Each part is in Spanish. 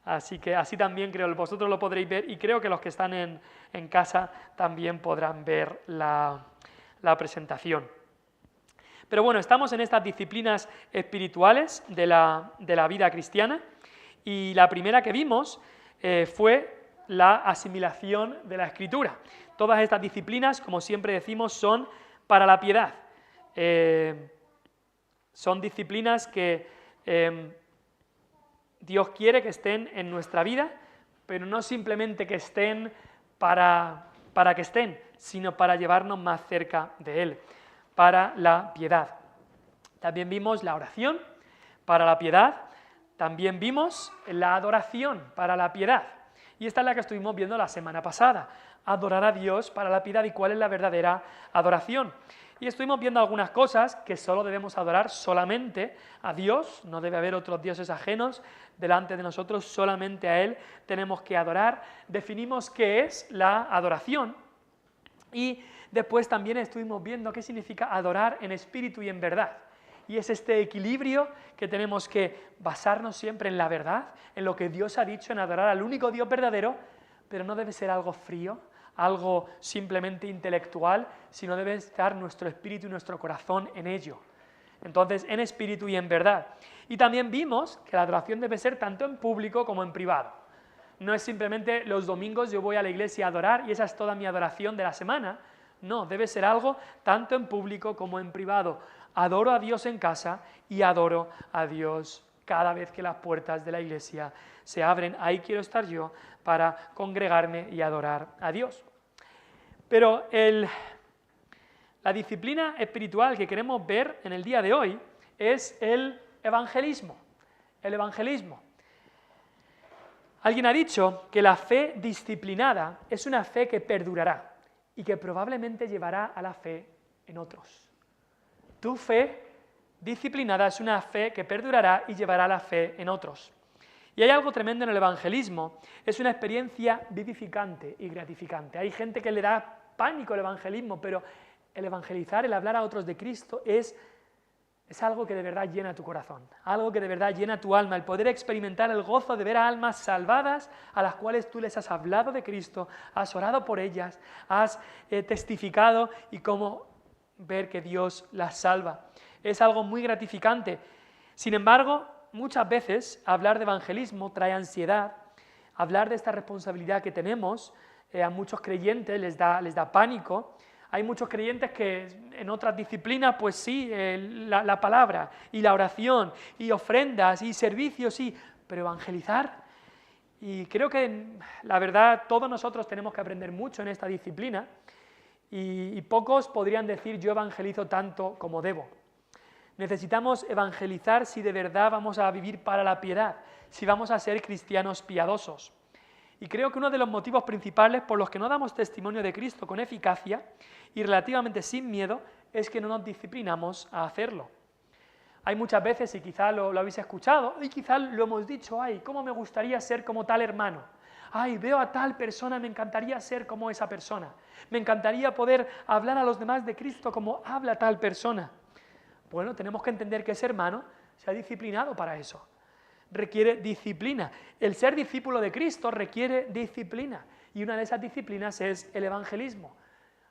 Así que así también creo, vosotros lo podréis ver y creo que los que están en casa también podrán ver la presentación. Pero bueno, estamos en estas disciplinas espirituales de la vida cristiana y la primera que vimos fue la asimilación de la Escritura. Todas estas disciplinas, como siempre decimos, son para la piedad. Son disciplinas que Dios quiere que estén en nuestra vida, pero no simplemente que estén para que estén, sino para llevarnos más cerca de Él, para la piedad. También vimos la oración para la piedad, también vimos la adoración para la piedad. Y esta es la que estuvimos viendo la semana pasada, adorar a Dios para la piedad y cuál es la verdadera adoración. Y estuvimos viendo algunas cosas que solo debemos adorar solamente a Dios, no debe haber otros dioses ajenos delante de nosotros, solamente a Él tenemos que adorar. Definimos qué es la adoración y después también estuvimos viendo qué significa adorar en espíritu y en verdad. Y es este equilibrio que tenemos que basarnos siempre en la verdad, en lo que Dios ha dicho, en adorar al único Dios verdadero, pero no debe ser algo frío, algo simplemente intelectual, sino debe estar nuestro espíritu y nuestro corazón en ello. Entonces, en espíritu y en verdad. Y también vimos que la adoración debe ser tanto en público como en privado. No es simplemente los domingos yo voy a la iglesia a adorar y esa es toda mi adoración de la semana. No, debe ser algo tanto en público como en privado. Adoro a Dios en casa y adoro a Dios cada vez que las puertas de la iglesia se abren. Ahí quiero estar yo para congregarme y adorar a Dios. Pero la disciplina espiritual que queremos ver en el día de hoy es el evangelismo. El evangelismo. Alguien ha dicho que la fe disciplinada es una fe que perdurará y que probablemente llevará a la fe en otros. Tu fe disciplinada es una fe que perdurará y llevará la fe en otros. Y hay algo tremendo en el evangelismo, es una experiencia vivificante y gratificante. Hay gente que le da pánico el evangelismo, pero el evangelizar, el hablar a otros de Cristo es algo que de verdad llena tu corazón, algo que de verdad llena tu alma, el poder experimentar el gozo de ver a almas salvadas a las cuales tú les has hablado de Cristo, has orado por ellas, has testificado y cómo ver que Dios las salva. Es algo muy gratificante. Sin embargo, muchas veces hablar de evangelismo trae ansiedad, hablar de esta responsabilidad que tenemos, a muchos creyentes les da pánico. Hay muchos creyentes que en otras disciplinas, pues sí, la palabra y la oración y ofrendas y servicios, sí, pero evangelizar. Y creo que, la verdad, todos nosotros tenemos que aprender mucho en esta disciplina y pocos podrían decir yo evangelizo tanto como debo. Necesitamos evangelizar si de verdad vamos a vivir para la piedad, si vamos a ser cristianos piadosos. Y creo que uno de los motivos principales por los que no damos testimonio de Cristo con eficacia y relativamente sin miedo es que no nos disciplinamos a hacerlo. Hay muchas veces, y quizá lo habéis escuchado, y quizá lo hemos dicho, ay, cómo me gustaría ser como tal hermano. Ay, veo a tal persona, me encantaría ser como esa persona. Me encantaría poder hablar a los demás de Cristo como habla tal persona. Bueno, tenemos que entender que ese hermano se ha disciplinado para eso. Requiere disciplina. El ser discípulo de Cristo requiere disciplina. Y una de esas disciplinas es el evangelismo.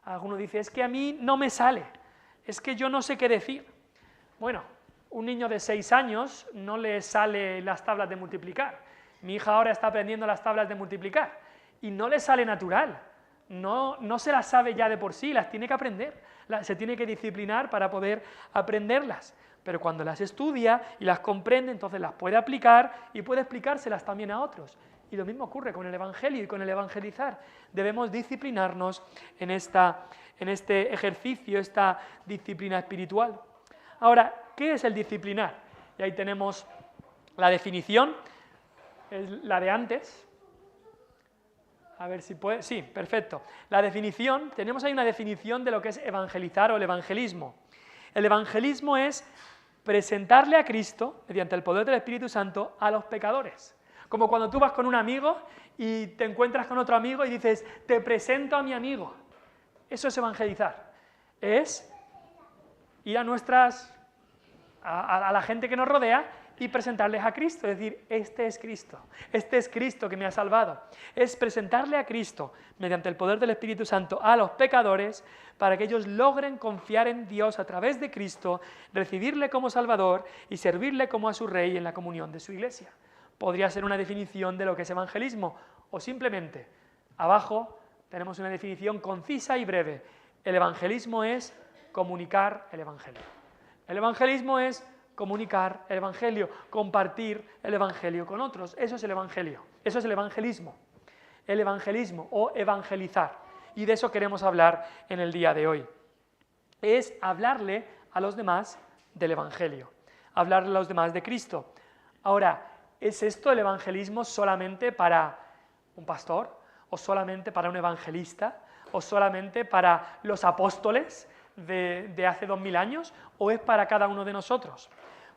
Alguno dice, es que a mí no me sale, es que yo no sé qué decir. Bueno, un niño de 6 años no le sale las tablas de multiplicar. Mi hija ahora está aprendiendo las tablas de multiplicar y no le sale natural. No se las sabe ya de por sí, las tiene que aprender. Se tiene que disciplinar para poder aprenderlas. Pero cuando las estudia y las comprende, entonces las puede aplicar y puede explicárselas también a otros. Y lo mismo ocurre con el evangelio y con el evangelizar. Debemos disciplinarnos en este ejercicio, esta disciplina espiritual. Ahora, ¿qué es el disciplinar? Y ahí tenemos la definición, es la de antes. A ver si puede. Sí, perfecto. La definición, tenemos ahí una definición de lo que es evangelizar o el evangelismo. El evangelismo es presentarle a Cristo, mediante el poder del Espíritu Santo, a los pecadores. Como cuando tú vas con un amigo y te encuentras con otro amigo y dices, te presento a mi amigo. Eso es evangelizar. Es ir a la gente que nos rodea y presentarles a Cristo, es decir, este es Cristo que me ha salvado. Es presentarle a Cristo, mediante el poder del Espíritu Santo, a los pecadores, para que ellos logren confiar en Dios a través de Cristo, recibirle como Salvador y servirle como a su Rey en la comunión de su Iglesia. Podría ser una definición de lo que es evangelismo, o simplemente, abajo tenemos una definición concisa y breve. El evangelismo es comunicar el Evangelio. El evangelismo es comunicar el Evangelio, compartir el Evangelio con otros. Eso es el Evangelio, eso es el evangelismo. El evangelismo o evangelizar. Y de eso queremos hablar en el día de hoy. Es hablarle a los demás del Evangelio, hablarle a los demás de Cristo. Ahora, ¿es esto el evangelismo solamente para un pastor? ¿O solamente para un evangelista? ¿O solamente para los apóstoles de hace 2000 años? ¿O es para cada uno de nosotros?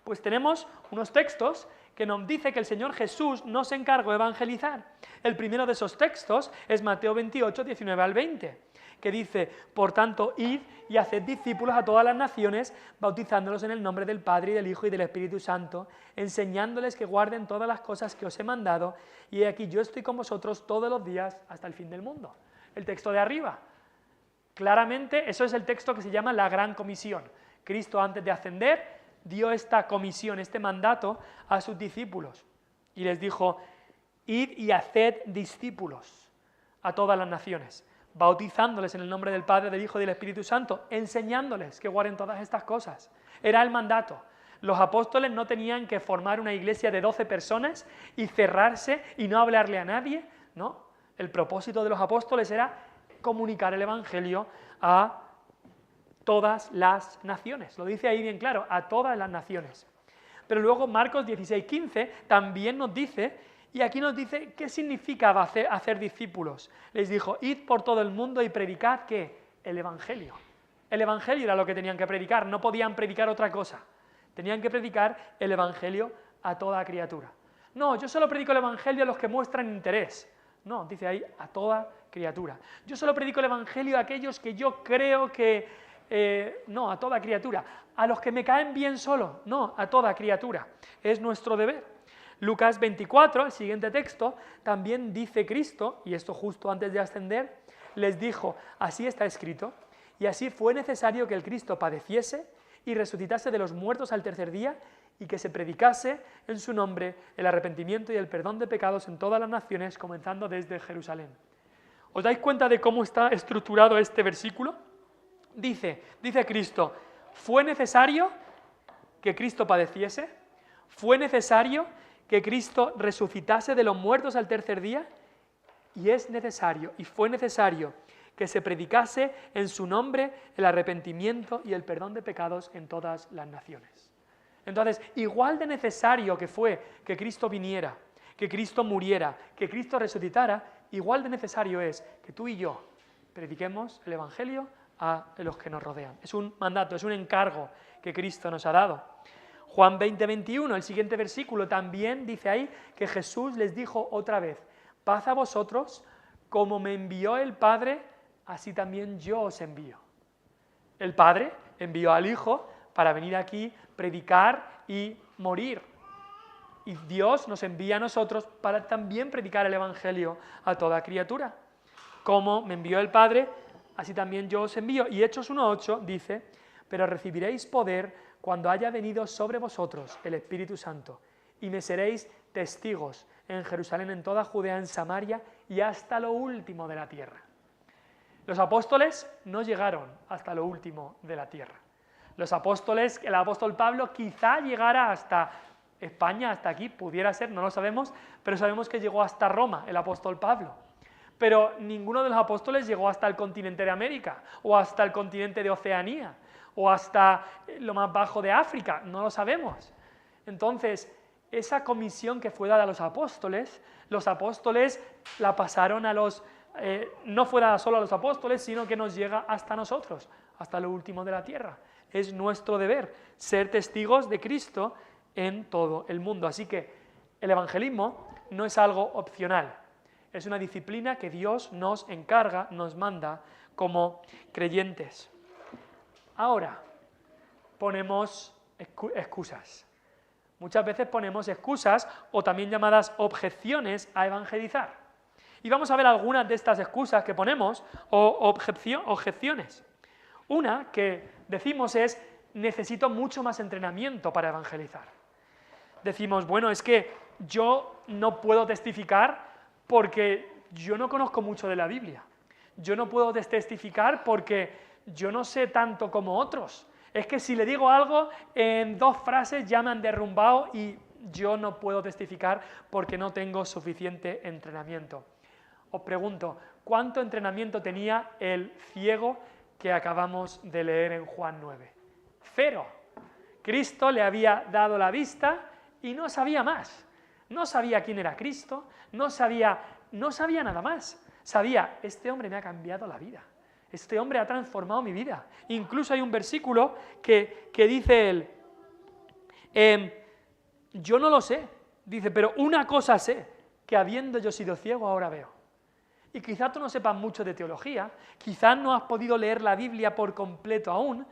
Pues tenemos unos textos que nos dice que el Señor Jesús nos encargó de evangelizar. El primero de esos textos es Mateo 28, 19 al 20, que dice: por tanto, id y haced discípulos a todas las naciones, bautizándolos en el nombre del Padre y del Hijo y del Espíritu Santo, enseñándoles que guarden todas las cosas que os he mandado, y he aquí yo estoy con vosotros todos los días hasta el fin del mundo. El texto de arriba. Claramente, eso es el texto que se llama la Gran Comisión. Cristo, antes de ascender, dio esta comisión, este mandato a sus discípulos y les dijo: id y haced discípulos a todas las naciones, bautizándoles en el nombre del Padre, del Hijo y del Espíritu Santo, enseñándoles que guarden todas estas cosas. Era el mandato. Los apóstoles no tenían que formar una iglesia de 12 personas y cerrarse y no hablarle a nadie, no. El propósito de los apóstoles era comunicar el Evangelio a todas las naciones. Lo dice ahí bien claro, a todas las naciones. Pero luego Marcos 16:15 también nos dice, y aquí nos dice qué significa hacer discípulos. Les dijo: id por todo el mundo y predicad, ¿qué? El Evangelio. El Evangelio era lo que tenían que predicar, no podían predicar otra cosa. Tenían que predicar el Evangelio a toda criatura. No, yo solo predico el Evangelio a los que muestran interés. No, dice ahí, a toda criatura. Yo solo predico el Evangelio a aquellos que yo creo que no, a toda criatura. A los que me caen bien solo, no, a toda criatura. Es nuestro deber. Lucas 24, el siguiente texto, también dice Cristo, y esto justo antes de ascender, les dijo: así está escrito, y así fue necesario que el Cristo padeciese y resucitase de los muertos al tercer día, y que se predicase en su nombre el arrepentimiento y el perdón de pecados en todas las naciones, comenzando desde Jerusalén. ¿Os dais cuenta de cómo está estructurado este versículo? Dice Cristo: fue necesario que Cristo padeciese, fue necesario que Cristo resucitase de los muertos al tercer día, y es necesario, y fue necesario que se predicase en su nombre el arrepentimiento y el perdón de pecados en todas las naciones. Entonces, igual de necesario que fue que Cristo viniera, que Cristo muriera, que Cristo resucitara, igual de necesario es que tú y yo prediquemos el Evangelio a los que nos rodean. Es un mandato, es un encargo que Cristo nos ha dado. Juan 20, 21, el siguiente versículo, también dice ahí que Jesús les dijo otra vez: paz a vosotros, como me envió el Padre, así también yo os envío. El Padre envió al Hijo para venir aquí, predicar y morir. Y Dios nos envía a nosotros para también predicar el Evangelio a toda criatura. Como me envió el Padre, así también yo os envío. Y Hechos 1:8 dice: pero recibiréis poder cuando haya venido sobre vosotros el Espíritu Santo, y me seréis testigos en Jerusalén, en toda Judea, en Samaria y hasta lo último de la tierra. Los apóstoles no llegaron hasta lo último de la tierra. Los apóstoles, el apóstol Pablo quizá llegara hasta España, hasta aquí, pudiera ser, no lo sabemos, pero sabemos que llegó hasta Roma el apóstol Pablo. Pero ninguno de los apóstoles llegó hasta el continente de América, o hasta el continente de Oceanía, o hasta lo más bajo de África, no lo sabemos. Entonces, esa comisión que fue dada a los apóstoles la pasaron a los... no fue dada solo a los apóstoles, sino que nos llega hasta nosotros, hasta lo último de la tierra. Es nuestro deber ser testigos de Cristo en todo el mundo. Así que el evangelismo no es algo opcional, es una disciplina que Dios nos encarga, nos manda como creyentes. Ahora ponemos excusas. Muchas veces ponemos excusas o también llamadas objeciones a evangelizar. Y vamos a ver algunas de estas excusas que ponemos o objeciones. Una que decimos es: necesito mucho más entrenamiento para evangelizar. Decimos, bueno, es que yo no puedo testificar porque yo no conozco mucho de la Biblia. Yo no puedo testificar porque yo no sé tanto como otros. Es que si le digo algo, en 2 frases ya me han derrumbado y yo no puedo testificar porque no tengo suficiente entrenamiento. Os pregunto, ¿cuánto entrenamiento tenía el ciego que acabamos de leer en Juan 9? 0. Cristo le había dado la vista y no sabía más. No sabía quién era Cristo, no sabía nada más. Sabía, este hombre me ha cambiado la vida. Este hombre ha transformado mi vida. Incluso hay un versículo que dice él, yo no lo sé, dice, pero una cosa sé, que habiendo yo sido ciego ahora veo. Y quizás tú no sepas mucho de teología, quizás no has podido leer la Biblia por completo aún,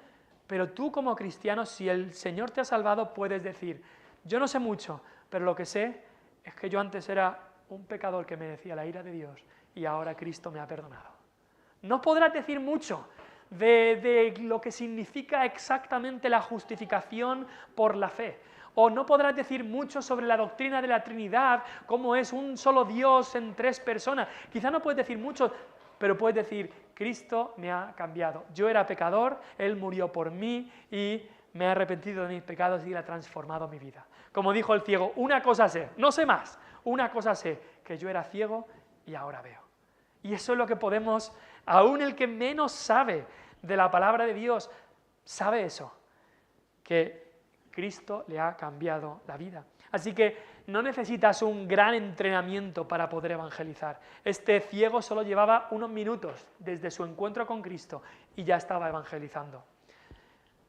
pero tú como cristiano, si el Señor te ha salvado, puedes decir, yo no sé mucho, pero lo que sé es que yo antes era un pecador que merecía la ira de Dios y ahora Cristo me ha perdonado. No podrás decir mucho de lo que significa exactamente la justificación por la fe. O no podrás decir mucho sobre la doctrina de la Trinidad, cómo es un solo Dios en 3 personas. Quizá no puedes decir mucho, pero puedes decir, Cristo me ha cambiado. Yo era pecador, Él murió por mí y me ha arrepentido de mis pecados y Él ha transformado mi vida. Como dijo el ciego, una cosa sé, no sé más, una cosa sé, que yo era ciego y ahora veo. Y eso es lo que podemos, aún el que menos sabe de la palabra de Dios, sabe eso, que Cristo le ha cambiado la vida. Así que no necesitas un gran entrenamiento para poder evangelizar. Este ciego solo llevaba unos minutos desde su encuentro con Cristo y ya estaba evangelizando.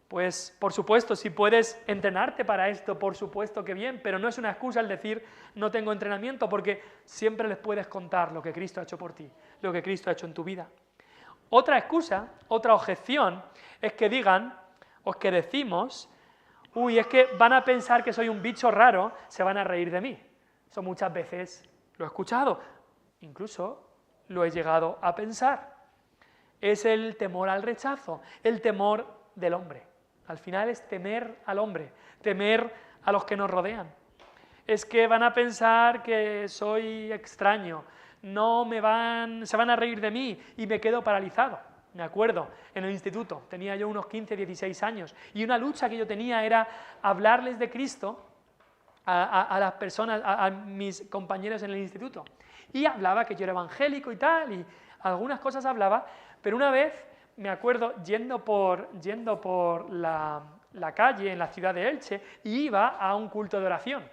Pues, por supuesto, si puedes entrenarte para esto, por supuesto que bien, pero no es una excusa el decir no tengo entrenamiento, porque siempre les puedes contar lo que Cristo ha hecho por ti, lo que Cristo ha hecho en tu vida. Otra excusa, otra objeción, es que digan, o que decimos, uy, es que van a pensar que soy un bicho raro, se van a reír de mí. Eso muchas veces lo he escuchado, incluso lo he llegado a pensar. Es el temor al rechazo, el temor del hombre. Al final es temer al hombre, temer a los que nos rodean. Es que van a pensar que soy extraño, se van a reír de mí y me quedo paralizado. Me acuerdo, en el instituto, tenía yo unos 15, 16 años, y una lucha que yo tenía era hablarles de Cristo a las personas, a mis compañeros en el instituto. Y hablaba que yo era evangélico y tal, y algunas cosas hablaba, pero una vez, me acuerdo, yendo por la calle en la ciudad de Elche, y iba a un culto de oración.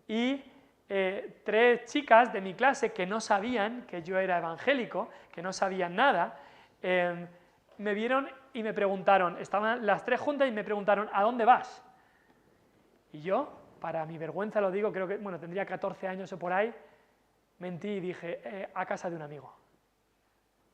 Y 3 chicas de mi clase que no sabían que yo era evangélico, que no sabían nada, me vieron y me preguntaron, estaban las 3 juntas y me preguntaron, ¿a dónde vas? Y yo, para mi vergüenza lo digo, creo que, tendría 14 años o por ahí, mentí y dije, a casa de un amigo.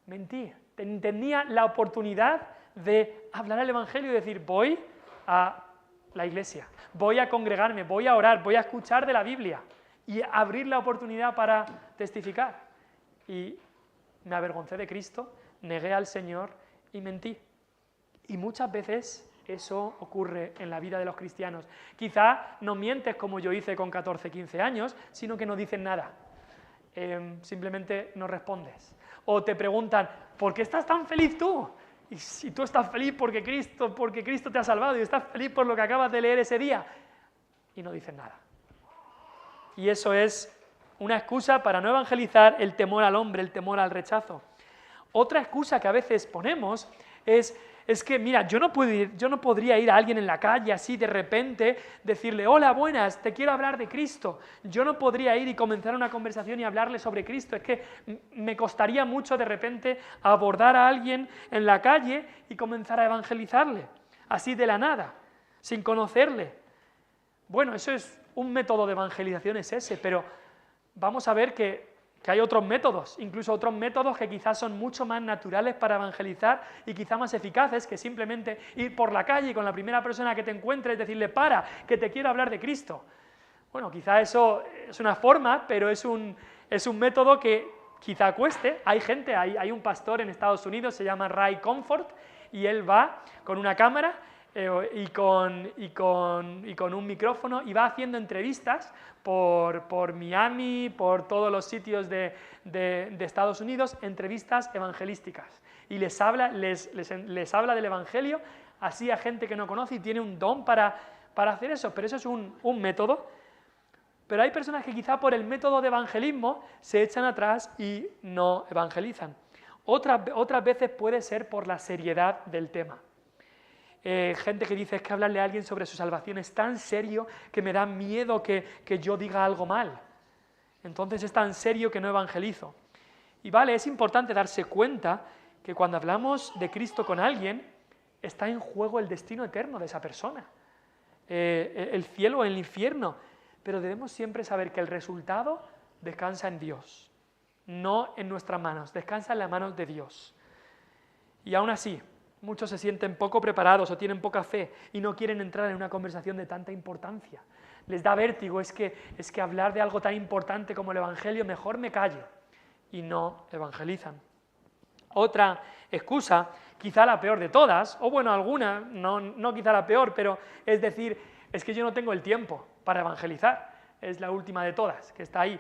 Mentí, tenía la oportunidad de hablar el evangelio y decir, voy a la iglesia, voy a congregarme, voy a orar, voy a escuchar de la Biblia y abrir la oportunidad para testificar. Y me avergoncé de Cristo, negué al Señor y mentí. Y muchas veces eso ocurre en la vida de los cristianos. Quizá no mientes como yo hice con 14, 15 años, sino que no dices nada. Simplemente no respondes. O te preguntan, ¿por qué estás tan feliz tú? Y si tú estás feliz porque Cristo te ha salvado y estás feliz por lo que acabas de leer ese día, y no dices nada. Y eso es una excusa para no evangelizar, el temor al hombre, el temor al rechazo. Otra excusa que a veces ponemos es que, mira, yo no podría ir a alguien en la calle así de repente, decirle, hola, buenas, te quiero hablar de Cristo. Yo no podría ir y comenzar una conversación y hablarle sobre Cristo. Es que me costaría mucho de repente abordar a alguien en la calle y comenzar a evangelizarle, así de la nada, sin conocerle. Bueno, eso es un método de evangelización, es ese, pero vamos a ver que que hay otros métodos, incluso otros métodos que quizás son mucho más naturales para evangelizar y quizás más eficaces que simplemente ir por la calle y con la primera persona que te encuentres decirle, para, que te quiero hablar de Cristo. Bueno, quizá eso es una forma, pero es un método que quizá cueste. Hay un pastor en Estados Unidos, se llama Ray Comfort, y él va con una cámara y con un micrófono y va haciendo entrevistas por Miami, por todos los sitios de Estados Unidos, entrevistas evangelísticas. Y les habla del Evangelio así a gente que no conoce y tiene un don para hacer eso, pero eso es un método. Pero hay personas que quizá por el método de evangelismo se echan atrás y no evangelizan. Otras veces puede ser por la seriedad del tema. Gente que dice, es que hablarle a alguien sobre su salvación es tan serio que me da miedo que yo diga algo mal. Entonces es tan serio que no evangelizo. Y vale, es importante darse cuenta que cuando hablamos de Cristo con alguien, está en juego el destino eterno de esa persona. El cielo o el infierno. Pero debemos siempre saber que el resultado descansa en Dios, no en nuestras manos, descansa en las manos de Dios. Y aún así, muchos se sienten poco preparados o tienen poca fe y no quieren entrar en una conversación de tanta importancia. Les da vértigo, es que hablar de algo tan importante como el Evangelio, mejor me callo, y no evangelizan. Otra excusa, quizá la peor de todas, o bueno, alguna, no quizá la peor, pero es decir, es que yo no tengo el tiempo para evangelizar, es la última de todas, que está ahí.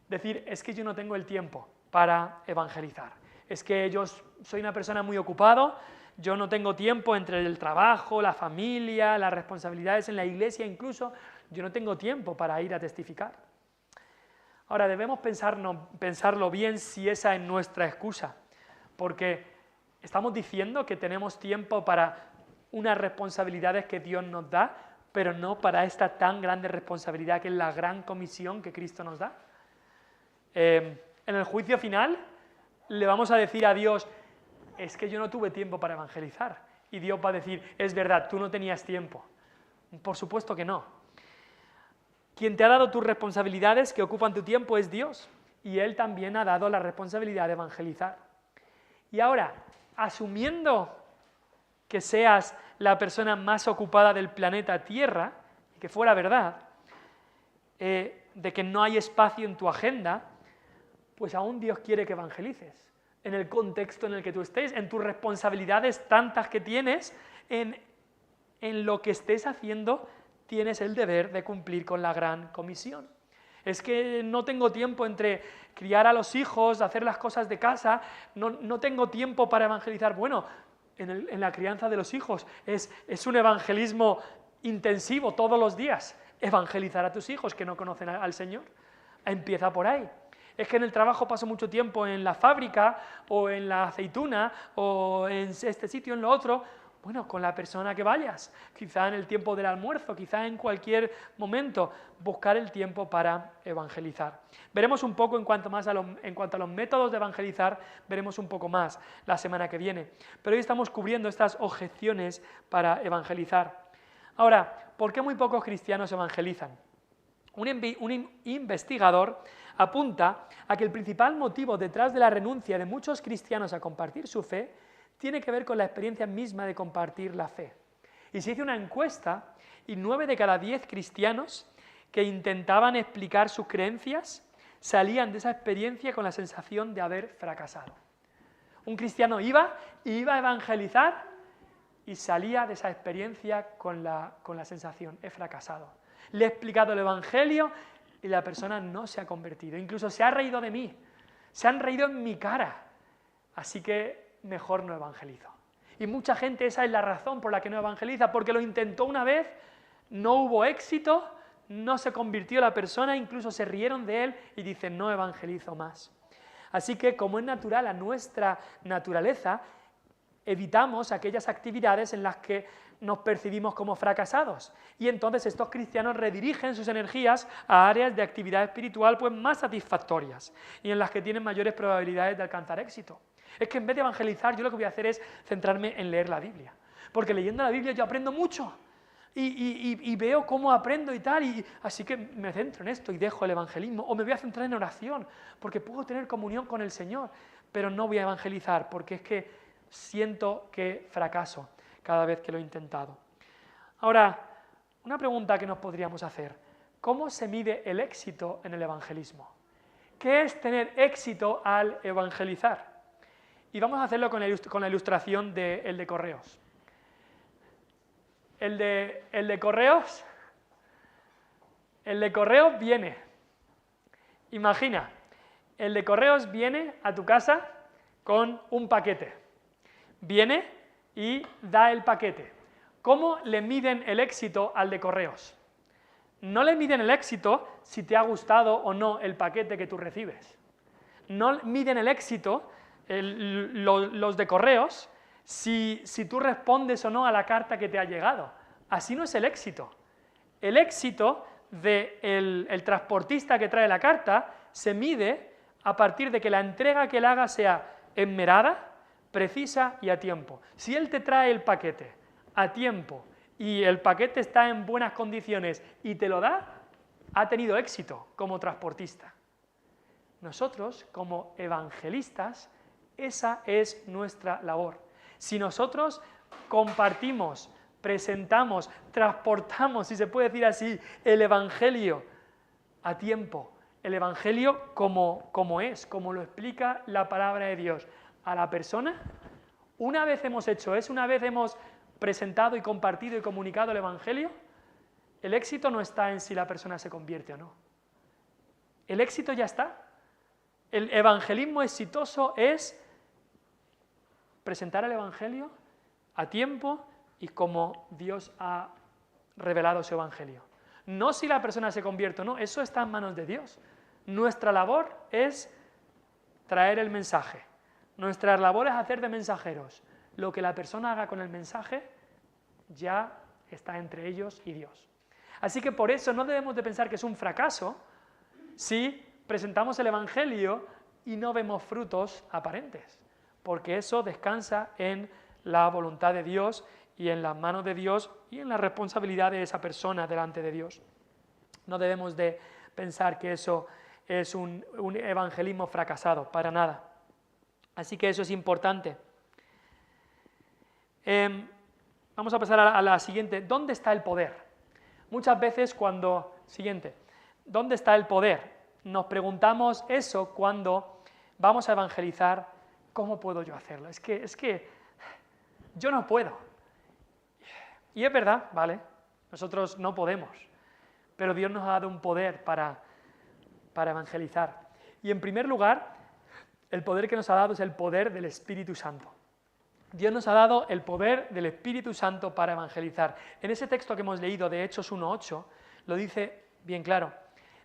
Decir, es que yo no tengo el tiempo para evangelizar, es que yo soy una persona muy ocupado, yo no tengo tiempo entre el trabajo, la familia, las responsabilidades en la iglesia incluso, yo no tengo tiempo para ir a testificar. Ahora, debemos pensarlo bien si esa es nuestra excusa, porque estamos diciendo que tenemos tiempo para unas responsabilidades que Dios nos da, pero no para esta tan grande responsabilidad que es la gran comisión que Cristo nos da. En el juicio final le vamos a decir a Dios, es que yo no tuve tiempo para evangelizar. Y Dios va a decir, es verdad, tú no tenías tiempo. Por supuesto que no. Quien te ha dado tus responsabilidades que ocupan tu tiempo es Dios. Y Él también ha dado la responsabilidad de evangelizar. Y ahora, asumiendo que seas la persona más ocupada del planeta Tierra, y que fuera verdad, de que no hay espacio en tu agenda, pues aún Dios quiere que evangelices, en el contexto en el que tú estés, en tus responsabilidades tantas que tienes, en lo que estés haciendo, tienes el deber de cumplir con la gran comisión. Es que no tengo tiempo entre criar a los hijos, hacer las cosas de casa, no tengo tiempo para evangelizar. Bueno, en la crianza de los hijos es un evangelismo intensivo todos los días. Evangelizar a tus hijos que no conocen al Señor. Empieza por ahí. Es que en el trabajo paso mucho tiempo en la fábrica o en la aceituna o en este sitio, en lo otro. Bueno, con la persona que vayas, quizá en el tiempo del almuerzo, quizá en cualquier momento, buscar el tiempo para evangelizar. Veremos un poco en cuanto a los métodos de evangelizar, veremos un poco más la semana que viene. Pero hoy estamos cubriendo estas objeciones para evangelizar. Ahora, ¿por qué muy pocos cristianos evangelizan? Un investigador apunta a que el principal motivo detrás de la renuncia de muchos cristianos a compartir su fe tiene que ver con la experiencia misma de compartir la fe. Y se hizo una encuesta y 9 de cada 10 cristianos que intentaban explicar sus creencias salían de esa experiencia con la sensación de haber fracasado. Un cristiano iba a evangelizar y salía de esa experiencia con la sensación, he fracasado. Le he explicado el Evangelio y la persona no se ha convertido, incluso se ha reído de mí, se han reído en mi cara, así que mejor no evangelizo. Y mucha gente, esa es la razón por la que no evangeliza, porque lo intentó una vez, no hubo éxito, no se convirtió la persona, incluso se rieron de él y dicen no evangelizo más. Así que, como es natural a nuestra naturaleza, evitamos aquellas actividades en las que nos percibimos como fracasados. Y entonces estos cristianos redirigen sus energías a áreas de actividad espiritual pues más satisfactorias y en las que tienen mayores probabilidades de alcanzar éxito. Es que en vez de evangelizar, yo lo que voy a hacer es centrarme en leer la Biblia. Porque leyendo la Biblia yo aprendo mucho. y veo cómo aprendo y tal, y así que me centro en esto y dejo el evangelismo, o me voy a centrar en oración, porque puedo tener comunión con el Señor, pero no voy a evangelizar, porque es que siento que fracaso cada vez que lo he intentado. Ahora, una pregunta que nos podríamos hacer: ¿cómo se mide el éxito en el evangelismo? ¿Qué es tener éxito al evangelizar? Y vamos a hacerlo con la ilustración del de correos. El de correos viene. Imagina, el de correos viene a tu casa con un paquete. Viene y da el paquete. ¿Cómo le miden el éxito al de correos? No le miden el éxito si te ha gustado o no el paquete que tú recibes. No miden el éxito los de correos si tú respondes o no a la carta que te ha llegado. Así no es el éxito. El éxito del transportista que trae la carta se mide a partir de que la entrega que él haga sea esmerada, precisa y a tiempo. Si él te trae el paquete a tiempo y el paquete está en buenas condiciones y te lo da, ha tenido éxito como transportista. Nosotros, como evangelistas, esa es nuestra labor. Si nosotros compartimos, presentamos, transportamos, si se puede decir así, el evangelio a tiempo, el evangelio como es, como lo explica la palabra de Dios a la persona, una vez hemos hecho eso, una vez hemos presentado y compartido y comunicado el evangelio, el éxito no está en si la persona se convierte o no. El éxito ya está. El evangelismo exitoso es presentar el evangelio a tiempo y como Dios ha revelado su evangelio. No si la persona se convierte o no, eso está en manos de Dios. Nuestra labor es traer el mensaje. Nuestra labor es hacer de mensajeros. Lo que la persona haga con el mensaje ya está entre ellos y Dios. Así que por eso no debemos de pensar que es un fracaso si presentamos el evangelio y no vemos frutos aparentes, porque eso descansa en la voluntad de Dios y en las manos de Dios y en la responsabilidad de esa persona delante de Dios. No debemos de pensar que eso es un evangelismo fracasado, para nada. Así que eso es importante. Vamos a pasar a la siguiente. ¿Dónde está el poder? Muchas veces ¿dónde está el poder? Nos preguntamos eso cuando vamos a evangelizar. ¿Cómo puedo yo hacerlo? Es que yo no puedo. Y es verdad, ¿vale? Nosotros no podemos, pero Dios nos ha dado un poder para evangelizar. Y en primer lugar, el poder que nos ha dado es el poder del Espíritu Santo. Dios nos ha dado el poder del Espíritu Santo para evangelizar. En ese texto que hemos leído de Hechos 1:8 lo dice bien claro: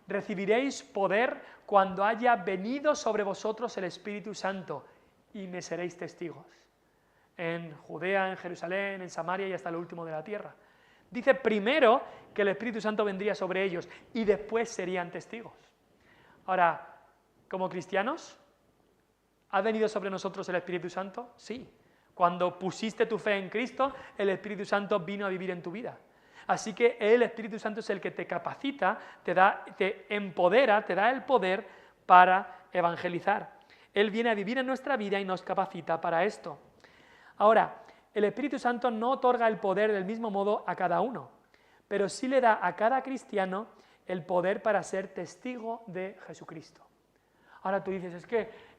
recibiréis poder cuando haya venido sobre vosotros el Espíritu Santo y me seréis testigos. En Judea, en Jerusalén, en Samaria y hasta lo último de la tierra. Dice primero que el Espíritu Santo vendría sobre ellos y después serían testigos. Ahora, como cristianos, ¿ha venido sobre nosotros el Espíritu Santo? Sí. Cuando pusiste tu fe en Cristo, el Espíritu Santo vino a vivir en tu vida. Así que el Espíritu Santo es el que te capacita, te empodera, te da el poder para evangelizar. Él viene a vivir en nuestra vida y nos capacita para esto. Ahora, el Espíritu Santo no otorga el poder del mismo modo a cada uno, pero sí le da a cada cristiano el poder para ser testigo de Jesucristo. Ahora tú dices,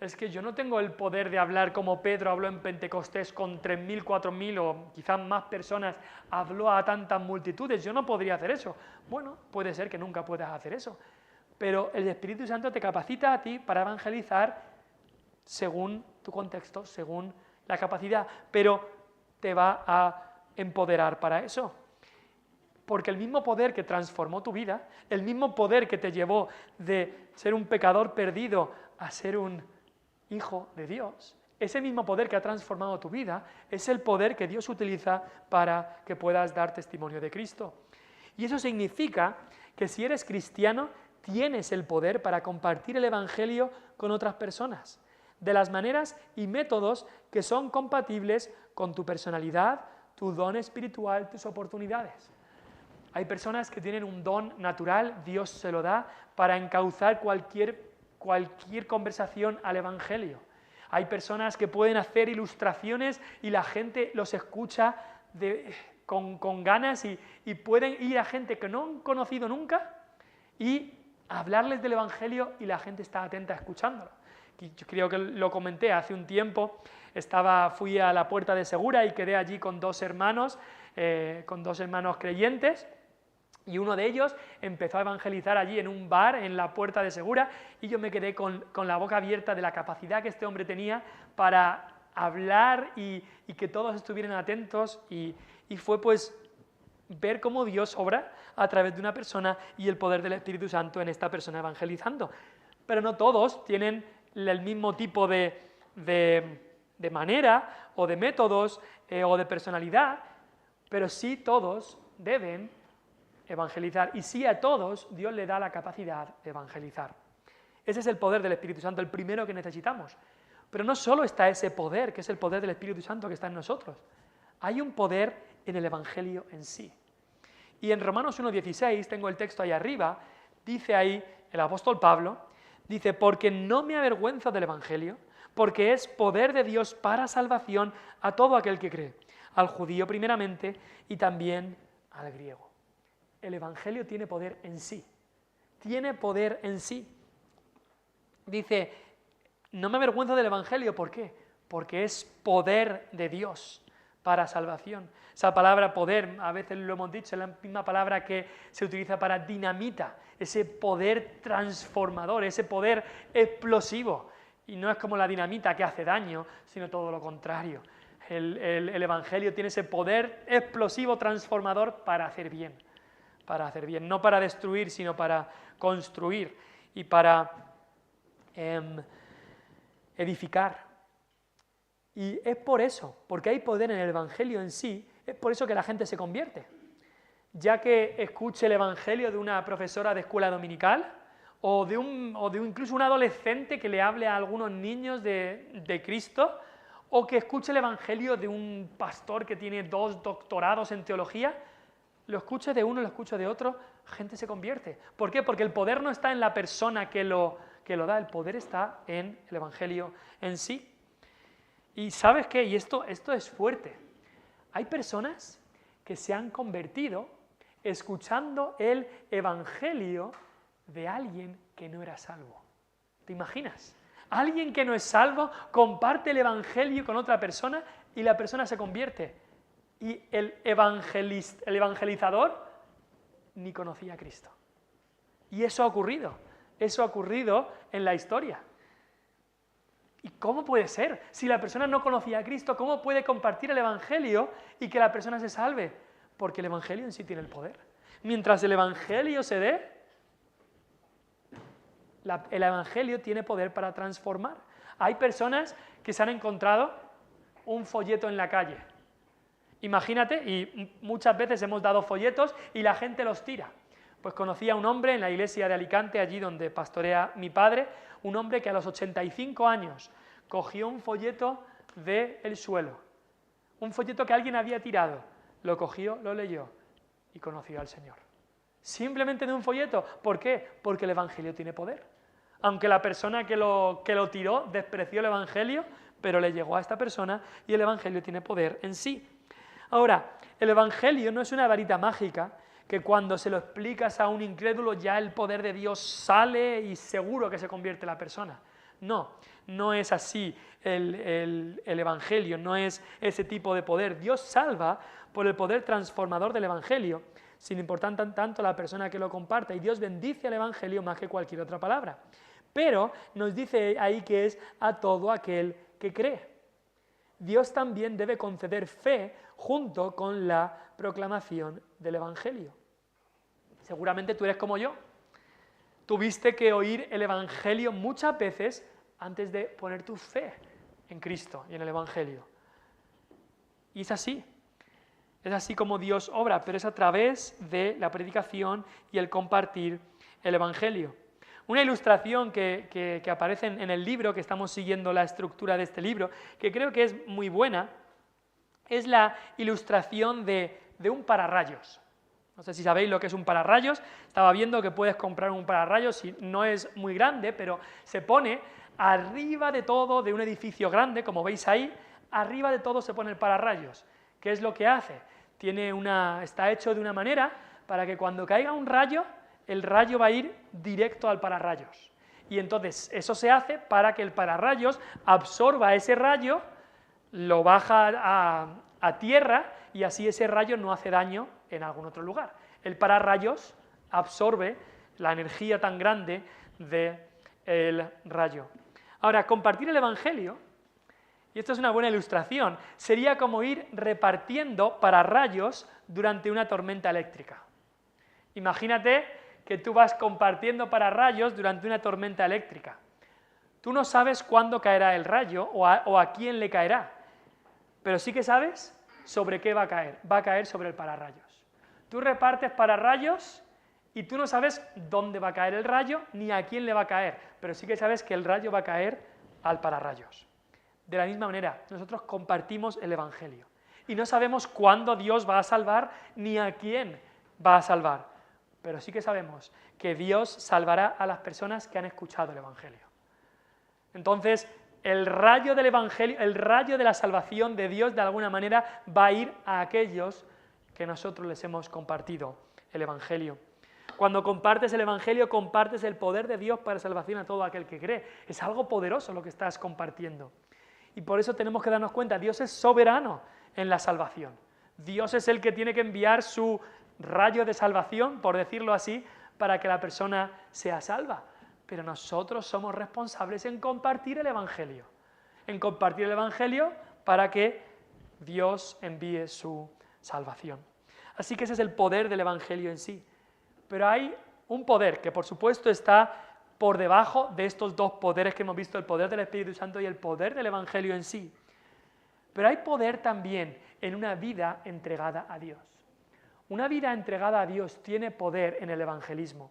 es que yo no tengo el poder de hablar como Pedro habló en Pentecostés con 3.000, 4.000 o quizás más personas, habló a tantas multitudes, yo no podría hacer eso. Bueno, puede ser que nunca puedas hacer eso, pero el Espíritu Santo te capacita a ti para evangelizar según tu contexto, según la capacidad, pero te va a empoderar para eso. Porque el mismo poder que transformó tu vida, el mismo poder que te llevó de ser un pecador perdido a ser un hijo de Dios, ese mismo poder que ha transformado tu vida es el poder que Dios utiliza para que puedas dar testimonio de Cristo. Y eso significa que si eres cristiano, tienes el poder para compartir el Evangelio con otras personas, de las maneras y métodos que son compatibles con tu personalidad, tu don espiritual, tus oportunidades. Hay personas que tienen un don natural, Dios se lo da, para encauzar cualquier conversación al Evangelio. Hay personas que pueden hacer ilustraciones y la gente los escucha con ganas y pueden ir a gente que no han conocido nunca y hablarles del Evangelio y la gente está atenta escuchándolo. Yo creo que lo comenté hace un tiempo, fui a la Puerta de Segura y quedé allí con dos hermanos creyentes, y uno de ellos empezó a evangelizar allí en un bar en la Puerta de Segura y yo me quedé con la boca abierta de la capacidad que este hombre tenía para hablar y que todos estuvieran atentos y fue pues ver cómo Dios obra a través de una persona y el poder del Espíritu Santo en esta persona evangelizando. Pero no todos tienen el mismo tipo de manera o de métodos o de personalidad, pero sí todos deben evangelizar y sí a todos Dios le da la capacidad de evangelizar. Ese es el poder del Espíritu Santo, el primero que necesitamos. Pero no solo está ese poder, que es el poder del Espíritu Santo que está en nosotros. Hay un poder en el Evangelio en sí. Y en Romanos 1,16, tengo el texto ahí arriba, dice ahí el apóstol Pablo, dice, porque no me avergüenzo del Evangelio, porque es poder de Dios para salvación a todo aquel que cree, al judío primeramente y también al griego. El Evangelio tiene poder en sí, tiene poder en sí. Dice, no me avergüenzo del Evangelio, ¿por qué? Porque es poder de Dios para salvación. Esa palabra poder, a veces lo hemos dicho, es la misma palabra que se utiliza para dinamita, ese poder transformador, ese poder explosivo. Y no es como la dinamita que hace daño, sino todo lo contrario. El Evangelio tiene ese poder explosivo transformador para hacer bien, no para destruir, sino para construir y para edificar. Y es por eso, porque hay poder en el Evangelio en sí, es por eso que la gente se convierte. Ya que escuche el Evangelio de una profesora de escuela dominical o de incluso un adolescente que le hable a algunos niños de Cristo, o que escuche el Evangelio de un pastor que tiene 2 doctorados en teología, lo escuche de uno, lo escuche de otro, gente se convierte. ¿Por qué? Porque el poder no está en la persona que lo da, el poder está en el Evangelio en sí. Y ¿sabes qué? Y esto es fuerte. Hay personas que se han convertido escuchando el Evangelio de alguien que no era salvo. ¿Te imaginas? Alguien que no es salvo comparte el Evangelio con otra persona y la persona se convierte. Y el evangelizador ni conocía a Cristo. Y eso ha ocurrido en la historia. ¿Y cómo puede ser? Si la persona no conocía a Cristo, ¿cómo puede compartir el Evangelio y que la persona se salve? Porque el Evangelio en sí tiene el poder. Mientras el Evangelio se dé, el Evangelio tiene poder para transformar. Hay personas que se han encontrado un folleto en la calle. Imagínate, y muchas veces hemos dado folletos y la gente los tira. Pues conocí a un hombre en la iglesia de Alicante, allí donde pastorea mi padre, un hombre que a los 85 años cogió un folleto del suelo, un folleto que alguien había tirado, lo cogió, lo leyó y conoció al Señor. Simplemente de un folleto. ¿Por qué? Porque el Evangelio tiene poder. Aunque la persona que lo tiró despreció el Evangelio, pero le llegó a esta persona y el Evangelio tiene poder en sí. Ahora, el Evangelio no es una varita mágica que cuando se lo explicas a un incrédulo ya el poder de Dios sale y seguro que se convierte la persona. No, no es así el Evangelio, no es ese tipo de poder. Dios salva por el poder transformador del Evangelio, sin importar tanto la persona que lo comparta, y Dios bendice al Evangelio más que cualquier otra palabra. Pero nos dice ahí que es a todo aquel que cree. Dios también debe conceder fe junto con la proclamación del Evangelio. Seguramente tú eres como yo. Tuviste que oír el Evangelio muchas veces antes de poner tu fe en Cristo y en el Evangelio. Y es así como Dios obra, pero es a través de la predicación y el compartir el Evangelio. Una ilustración que aparece en el libro, que estamos siguiendo la estructura de este libro, que creo que es muy buena, es la ilustración de un pararrayos. No sé si sabéis lo que es un pararrayos. Estaba viendo que puedes comprar un pararrayos, y no es muy grande, pero se pone arriba de todo de un edificio grande, como veis ahí, arriba de todo se pone el pararrayos. ¿Qué es lo que hace? Está hecho de una manera para que cuando caiga un rayo, el rayo va a ir directo al pararrayos. Y entonces eso se hace para que el pararrayos absorba ese rayo, lo baja a tierra y así ese rayo no hace daño en algún otro lugar. El pararrayos absorbe la energía tan grande del rayo. Ahora, compartir el Evangelio, y esto es una buena ilustración, sería como ir repartiendo pararrayos durante una tormenta eléctrica. Imagínate que tú vas compartiendo pararrayos durante una tormenta eléctrica. Tú no sabes cuándo caerá el rayo o a quién le caerá, pero sí que sabes sobre qué va a caer. Va a caer sobre el pararrayos. Tú repartes pararrayos y tú no sabes dónde va a caer el rayo ni a quién le va a caer, pero sí que sabes que el rayo va a caer al pararrayos. De la misma manera, nosotros compartimos el Evangelio y no sabemos cuándo Dios va a salvar ni a quién va a salvar, pero sí que sabemos que Dios salvará a las personas que han escuchado el Evangelio. Entonces, el rayo del Evangelio, el rayo de la salvación de Dios, de alguna manera, va a ir a aquellos que nosotros les hemos compartido el Evangelio. Cuando compartes el Evangelio, compartes el poder de Dios para salvación a todo aquel que cree. Es algo poderoso lo que estás compartiendo. Y por eso tenemos que darnos cuenta, Dios es soberano en la salvación. Dios es el que tiene que enviar su rayo de salvación, por decirlo así, para que la persona sea salva. Pero nosotros somos responsables en compartir el Evangelio. En compartir el Evangelio para que Dios envíe su salvación. Así que ese es el poder del Evangelio en sí. Pero hay un poder que por supuesto está por debajo de estos dos poderes que hemos visto, el poder del Espíritu Santo y el poder del Evangelio en sí. Pero hay poder también en una vida entregada a Dios. Una vida entregada a Dios tiene poder en el evangelismo.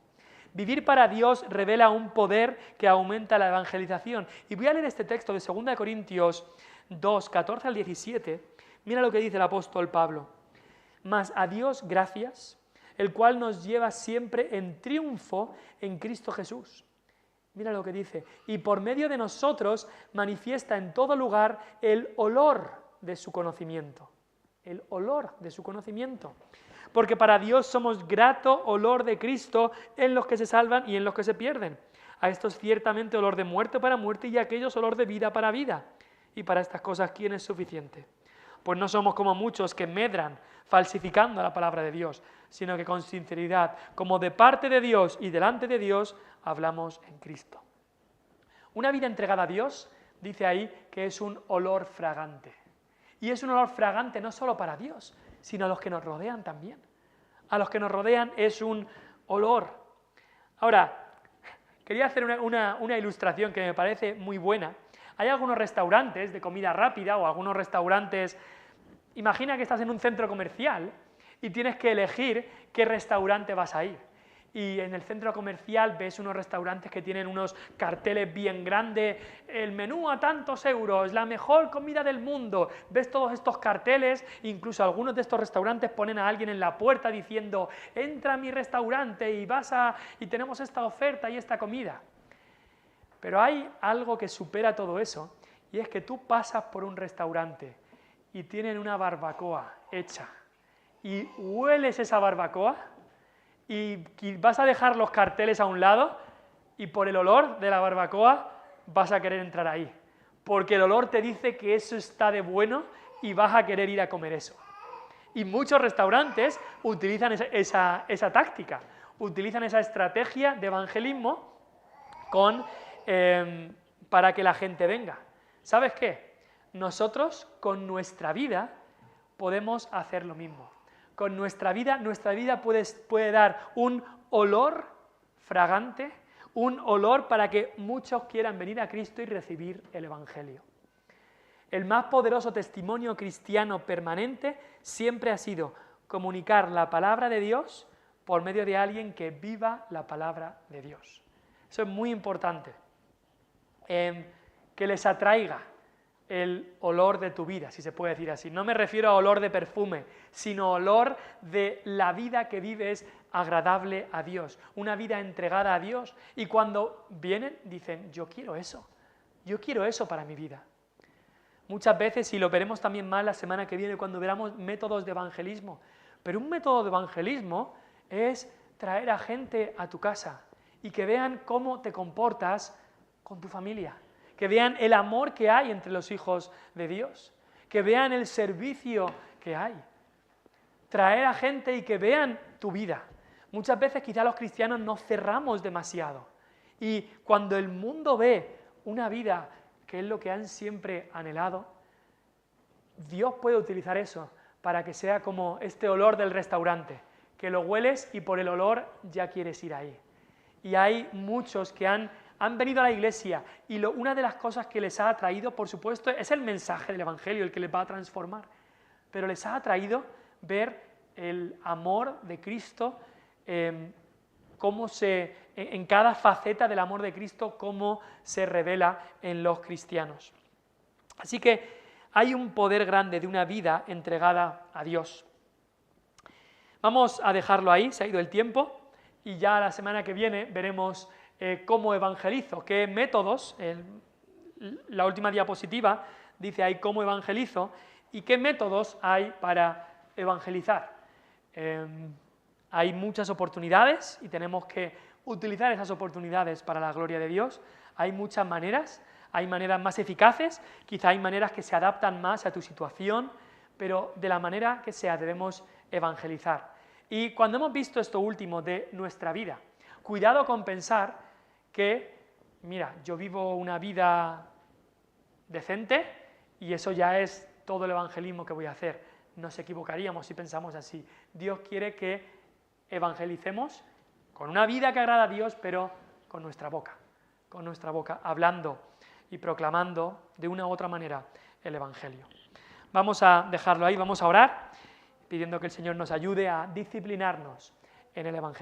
Vivir para Dios revela un poder que aumenta la evangelización. Y voy a leer este texto de 2 Corintios 2, 14 al 17. Mira lo que dice el apóstol Pablo. Mas a Dios gracias, el cual nos lleva siempre en triunfo en Cristo Jesús. Mira lo que dice. Y por medio de nosotros manifiesta en todo lugar el olor de su conocimiento. El olor de su conocimiento. Porque para Dios somos grato olor de Cristo en los que se salvan y en los que se pierden. A estos ciertamente olor de muerte para muerte y a aquellos olor de vida para vida. Y para estas cosas, ¿quién es suficiente? Pues no somos como muchos que medran falsificando la palabra de Dios, sino que con sinceridad, como de parte de Dios y delante de Dios, hablamos en Cristo. Una vida entregada a Dios, dice ahí, que es un olor fragante. Y es un olor fragante no solo para Dios, sino a los que nos rodean también. A los que nos rodean es un olor. Ahora, quería hacer una ilustración que me parece muy buena. Hay algunos restaurantes de comida rápida o algunos restaurantes. Imagina que estás en un centro comercial y tienes que elegir qué restaurante vas a ir. Y en el centro comercial ves unos restaurantes que tienen unos carteles bien grandes, el menú a tantos euros, la mejor comida del mundo. Ves todos estos carteles, incluso algunos de estos restaurantes ponen a alguien en la puerta diciendo, entra a mi restaurante y tenemos esta oferta y esta comida. Pero hay algo que supera todo eso, y es que tú pasas por un restaurante y tienen una barbacoa hecha, y hueles esa barbacoa, y vas a dejar los carteles a un lado, y por el olor de la barbacoa vas a querer entrar ahí, porque el olor te dice que eso está de bueno y vas a querer ir a comer eso. Y muchos restaurantes utilizan esa táctica, utilizan esa estrategia de evangelismo para que la gente venga. ¿Sabes qué? Nosotros con nuestra vida podemos hacer lo mismo. Con nuestra vida puede dar un olor fragante, un olor para que muchos quieran venir a Cristo y recibir el Evangelio. El más poderoso testimonio cristiano permanente siempre ha sido comunicar la palabra de Dios por medio de alguien que viva la palabra de Dios. Eso es muy importante. Que les atraiga el olor de tu vida, si se puede decir así. No me refiero a olor de perfume, sino olor de la vida que vives agradable a Dios, una vida entregada a Dios. Y cuando vienen, dicen, yo quiero eso para mi vida. Muchas veces, y lo veremos también más la semana que viene, cuando veamos métodos de evangelismo, pero un método de evangelismo es traer a gente a tu casa y que vean cómo te comportas con tu familia, que vean el amor que hay entre los hijos de Dios, que vean el servicio que hay. Traer a gente y que vean tu vida. Muchas veces quizá los cristianos nos cerramos demasiado y cuando el mundo ve una vida que es lo que han siempre anhelado, Dios puede utilizar eso para que sea como este olor del restaurante, que lo hueles y por el olor ya quieres ir ahí. Y hay muchos que han venido a la iglesia y una de las cosas que les ha atraído, por supuesto, es el mensaje del Evangelio, el que les va a transformar, pero les ha atraído ver el amor de Cristo, cómo en cada faceta del amor de Cristo, cómo se revela en los cristianos. Así que hay un poder grande de una vida entregada a Dios. Vamos a dejarlo ahí, se ha ido el tiempo, y ya la semana que viene veremos cómo evangelizo, qué métodos, la última diapositiva dice ahí cómo evangelizo, y qué métodos hay para evangelizar. Hay muchas oportunidades y tenemos que utilizar esas oportunidades para la gloria de Dios. Hay muchas maneras, hay maneras más eficaces, quizá hay maneras que se adaptan más a tu situación, pero de la manera que sea debemos evangelizar. Y cuando hemos visto esto último de nuestra vida, cuidado con pensar que, mira, yo vivo una vida decente y eso ya es todo el evangelismo que voy a hacer. Nos equivocaríamos si pensamos así. Dios quiere que evangelicemos con una vida que agrada a Dios, pero con nuestra boca, hablando y proclamando de una u otra manera el Evangelio. Vamos a dejarlo ahí, vamos a orar, pidiendo que el Señor nos ayude a disciplinarnos en el Evangelio.